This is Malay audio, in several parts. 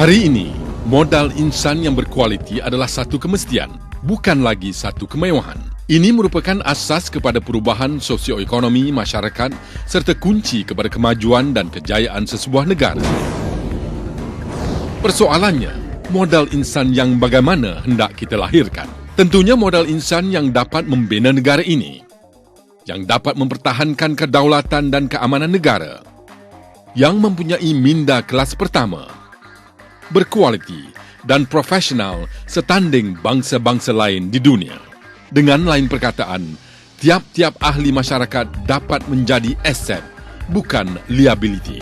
Hari ini, modal insan yang berkualiti adalah satu kemestian, bukan lagi satu kemewahan. Ini merupakan asas kepada perubahan sosioekonomi masyarakat serta kunci kepada kemajuan dan kejayaan sesebuah negara. Persoalannya, modal insan yang bagaimana hendak kita lahirkan? Tentunya modal insan yang dapat membina negara ini, yang dapat mempertahankan kedaulatan dan keamanan negara, yang mempunyai minda kelas pertama, berkualiti dan profesional setanding bangsa-bangsa lain di dunia. Dengan lain perkataan, tiap-tiap ahli masyarakat dapat menjadi aset, bukan liability.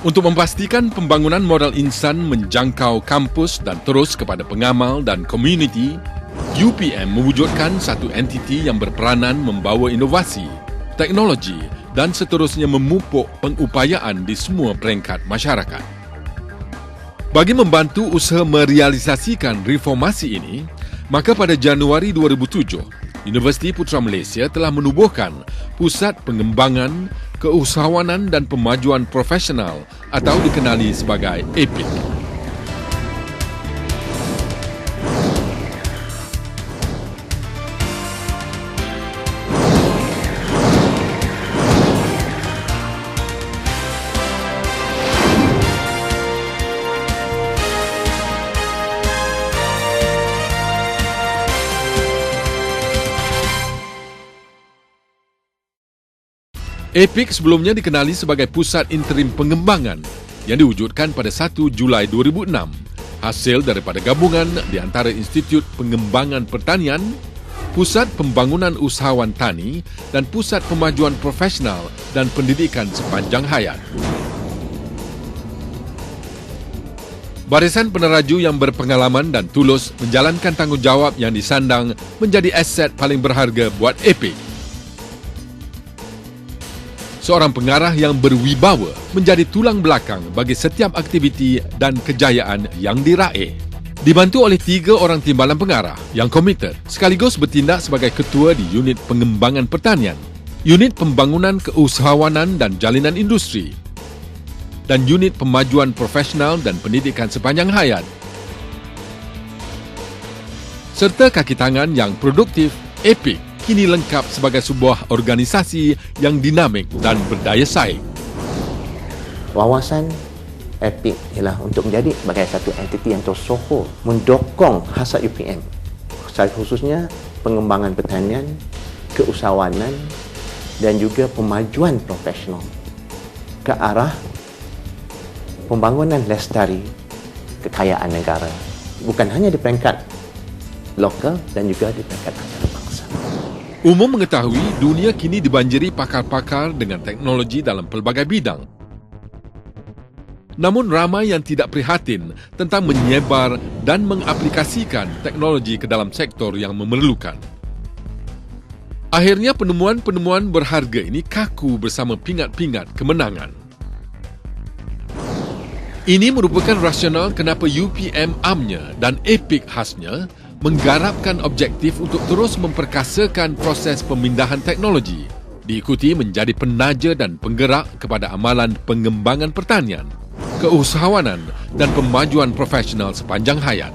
Untuk memastikan pembangunan modal insan menjangkau kampus dan terus kepada pengamal dan komuniti, UPM mewujudkan satu entiti yang berperanan membawa inovasi, teknologi dan seterusnya memupuk pengupayaan di semua peringkat masyarakat. Bagi membantu usaha merealisasikan reformasi ini, maka pada Januari 2007, Universiti Putra Malaysia telah menubuhkan Pusat Pengembangan, Keusahawanan dan Pemajuan Profesional atau dikenali sebagai EPIC. EPIC sebelumnya dikenali sebagai Pusat Interim Pengembangan yang diwujudkan pada 1 Julai 2006, hasil daripada gabungan di antara Institut Pengembangan Pertanian, Pusat Pembangunan Usahawan Tani dan Pusat Pemajuan Profesional dan Pendidikan Sepanjang Hayat. Barisan peneraju yang berpengalaman dan tulus menjalankan tanggungjawab yang disandang menjadi aset paling berharga buat EPIC. Seorang pengarah yang berwibawa menjadi tulang belakang bagi setiap aktiviti dan kejayaan yang diraih. Dibantu oleh 3 orang timbalan pengarah yang komited sekaligus bertindak sebagai ketua di Unit Pengembangan Pertanian, Unit Pembangunan Keusahawanan dan Jalinan Industri, dan Unit Pemajuan Profesional dan Pendidikan Sepanjang Hayat. Serta kaki tangan yang produktif, EPIC kini lengkap sebagai sebuah organisasi yang dinamik dan berdaya saing. Wawasan EPIC ialah untuk menjadi sebagai satu entiti yang tersohor mendokong hasrat UPM, khususnya pengembangan pertanian, keusahawanan dan juga pemajuan profesional ke arah pembangunan lestari kekayaan negara, bukan hanya di peringkat lokal dan juga di peringkat antarabangsa. Umum mengetahui dunia kini dibanjiri pakar-pakar dengan teknologi dalam pelbagai bidang. Namun ramai yang tidak prihatin tentang menyebar dan mengaplikasikan teknologi ke dalam sektor yang memerlukan. Akhirnya penemuan-penemuan berharga ini kaku bersama pingat-pingat kemenangan. Ini merupakan rasional kenapa UPM amnya dan EPIC khasnya menggarapkan objektif untuk terus memperkasakan proses pemindahan teknologi, diikuti menjadi penaja dan penggerak kepada amalan pengembangan pertanian, keusahawanan dan pemajuan profesional sepanjang hayat.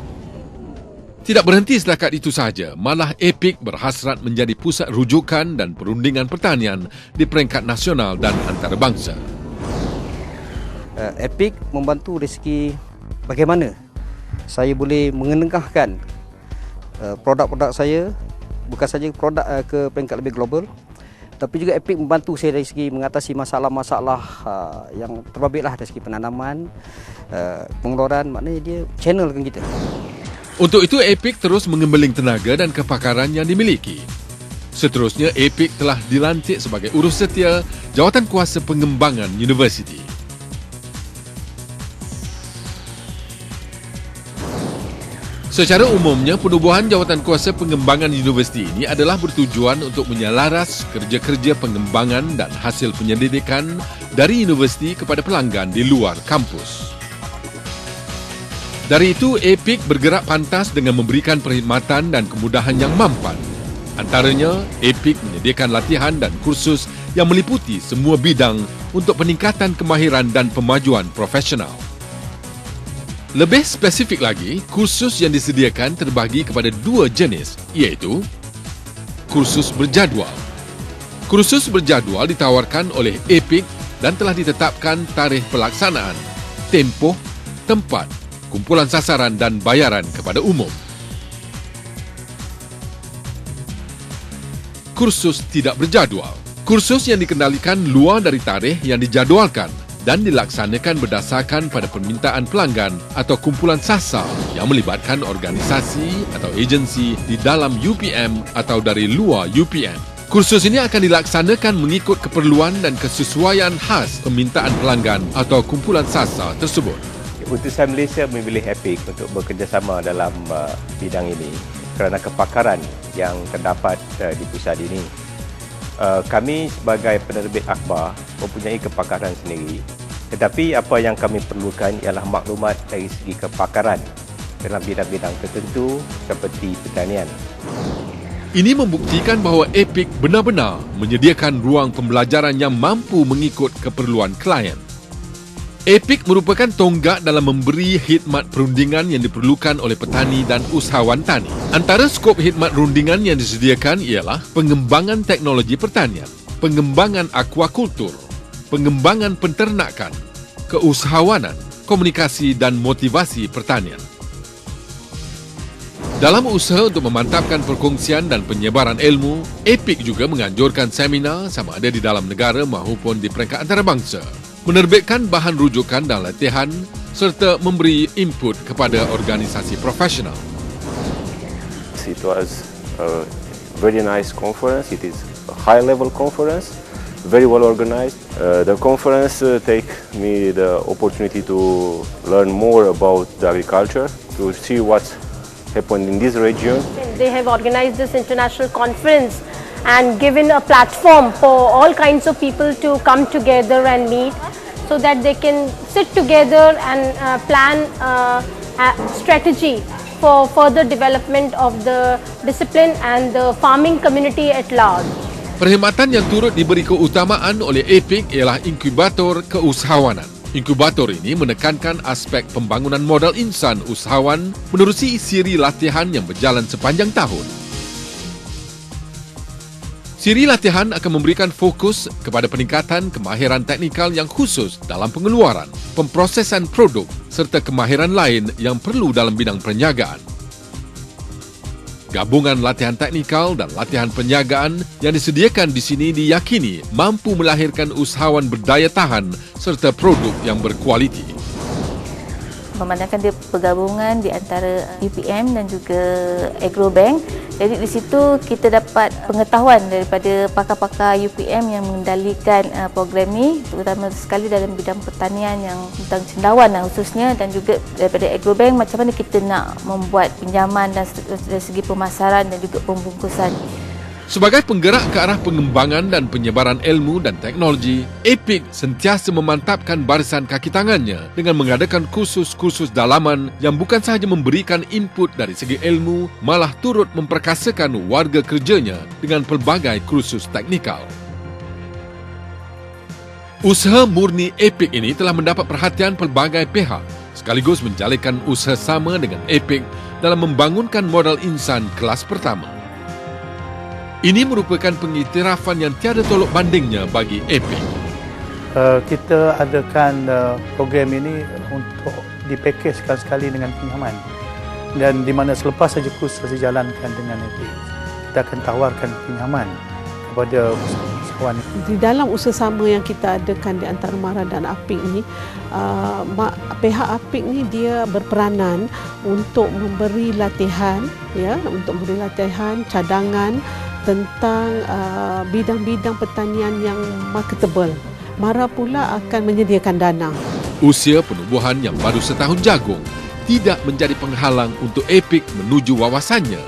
Tidak berhenti setakat itu saja, malah EPIC berhasrat menjadi pusat rujukan dan perundingan pertanian di peringkat nasional dan antarabangsa. EPIC membantu dari segi bagaimana saya boleh mengenengahkan produk-produk saya, bukan saja produk ke peringkat lebih global, tapi juga EPIC membantu saya dari segi mengatasi masalah-masalah yang terbabitlah dari segi penanaman, pengeluaran, maknanya dia channelkan kita. Untuk itu EPIC terus mengembeling tenaga dan kepakaran yang dimiliki. Seterusnya EPIC telah dilantik sebagai urus setia Jawatan Kuasa Pengembangan Universiti. Secara umumnya, penubuhan Jawatan Kuasa Pengembangan Universiti ini adalah bertujuan untuk menyelaras kerja-kerja pengembangan dan hasil penyelidikan dari universiti kepada pelanggan di luar kampus. Dari itu, EPIC bergerak pantas dengan memberikan perkhidmatan dan kemudahan yang mampan. Antaranya, EPIC menyediakan latihan dan kursus yang meliputi semua bidang untuk peningkatan kemahiran dan pemajuan profesional. Lebih spesifik lagi, kursus yang disediakan terbagi kepada 2 jenis, iaitu kursus berjadual. Kursus berjadual ditawarkan oleh EPIC dan telah ditetapkan tarikh pelaksanaan, tempoh, tempat, kumpulan sasaran dan bayaran kepada umum. Kursus tidak berjadual. Kursus yang dikendalikan luar dari tarikh yang dijadualkan dan dilaksanakan berdasarkan pada permintaan pelanggan atau kumpulan sasar yang melibatkan organisasi atau agensi di dalam UPM atau dari luar UPM. Kursus ini akan dilaksanakan mengikut keperluan dan kesesuaian khas permintaan pelanggan atau kumpulan sasar tersebut. Utusan Malaysia memilih EPIC untuk bekerjasama dalam bidang ini kerana kepakaran yang terdapat di pusat ini. Kami sebagai penerbit akhbar mempunyai kepakaran sendiri, tetapi apa yang kami perlukan ialah maklumat dari segi kepakaran dalam bidang-bidang tertentu seperti pertanian. Ini membuktikan bahawa EPIC benar-benar menyediakan ruang pembelajaran yang mampu mengikut keperluan klien. EPIC merupakan tonggak dalam memberi khidmat perundingan yang diperlukan oleh petani dan usahawan tani. Antara skop khidmat rundingan yang disediakan ialah pengembangan teknologi pertanian, pengembangan aquakultur, pengembangan penternakan, keusahawanan, komunikasi dan motivasi pertanian. Dalam usaha untuk memantapkan perkongsian dan penyebaran ilmu, EPIC juga menganjurkan seminar sama ada di dalam negara maupun di peringkat antarabangsa, menerbitkan bahan rujukan dan latihan serta memberi input kepada organisasi profesional. It was a very nice conference. It is a high-level conference, very well organized. The conference take me the opportunity to learn more about the agriculture, to see what's happened in this region. They have organized this international conference and given a platform for all kinds of people to come together and meet so that they can sit together and plan a strategy for further development of the discipline and the farming community at large. Perkhidmatan yang turut diberi keutamaan oleh EPIC ialah inkubator keusahawanan. Inkubator ini menekankan aspek pembangunan modal insan usahawan menerusi siri latihan yang berjalan sepanjang tahun. Siri latihan akan memberikan fokus kepada peningkatan kemahiran teknikal yang khusus dalam pengeluaran, pemprosesan produk serta kemahiran lain yang perlu dalam bidang perniagaan. Gabungan latihan teknikal dan latihan perniagaan yang disediakan di sini diyakini mampu melahirkan usahawan berdaya tahan serta produk yang berkualiti. Memandangkan dia pergabungan di antara UPM dan juga Agrobank. Jadi di situ kita dapat pengetahuan daripada pakar-pakar UPM yang mengendalikan program ini, terutama sekali dalam bidang pertanian yang tentang cendawan khususnya, dan juga daripada Agrobank macam mana kita nak membuat pinjaman dari segi pemasaran dan juga pembungkusan. Sebagai penggerak ke arah pengembangan dan penyebaran ilmu dan teknologi, EPIC sentiasa memantapkan barisan kaki tangannya dengan mengadakan kursus-kursus dalaman yang bukan sahaja memberikan input dari segi ilmu, malah turut memperkasakan warga kerjanya dengan pelbagai kursus teknikal. Usaha murni EPIC ini telah mendapat perhatian pelbagai pihak, sekaligus menjalinkan usaha sama dengan EPIC dalam membangunkan modal insan kelas pertama. Ini merupakan pengiktirafan yang tiada tolok bandingnya bagi EPIC. Kita adakan program ini untuk dipakejkan sekali dengan pinjaman, dan di mana selepas saja kursus dijalankan dengan EPIC, kita akan tawarkan pinjaman kepada usahawan. Di dalam usaha sama yang kita adakan di antara MARA dan APIC ini, pihak APIC ni dia berperanan untuk memberi latihan, untuk memberi latihan cadangan tentang bidang-bidang pertanian yang marketable. MARA pula akan menyediakan dana. Usia penubuhan yang baru setahun jagung tidak menjadi penghalang untuk EPIC menuju wawasannya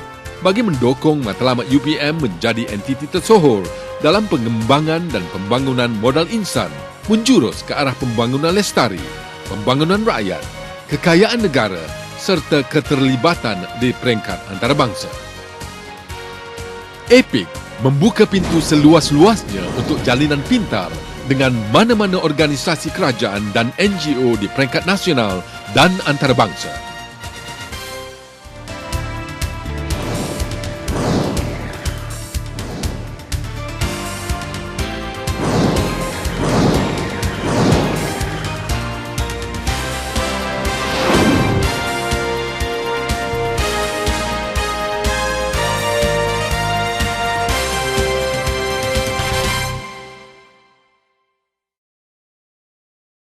bagi mendukung matlamat UPM menjadi entiti tersohor dalam pengembangan dan pembangunan modal insan, menjurus ke arah pembangunan lestari, pembangunan rakyat, kekayaan negara serta keterlibatan di peringkat antarabangsa. EPIC membuka pintu seluas-luasnya untuk jalinan pintar dengan mana-mana organisasi kerajaan dan NGO di peringkat nasional dan antarabangsa.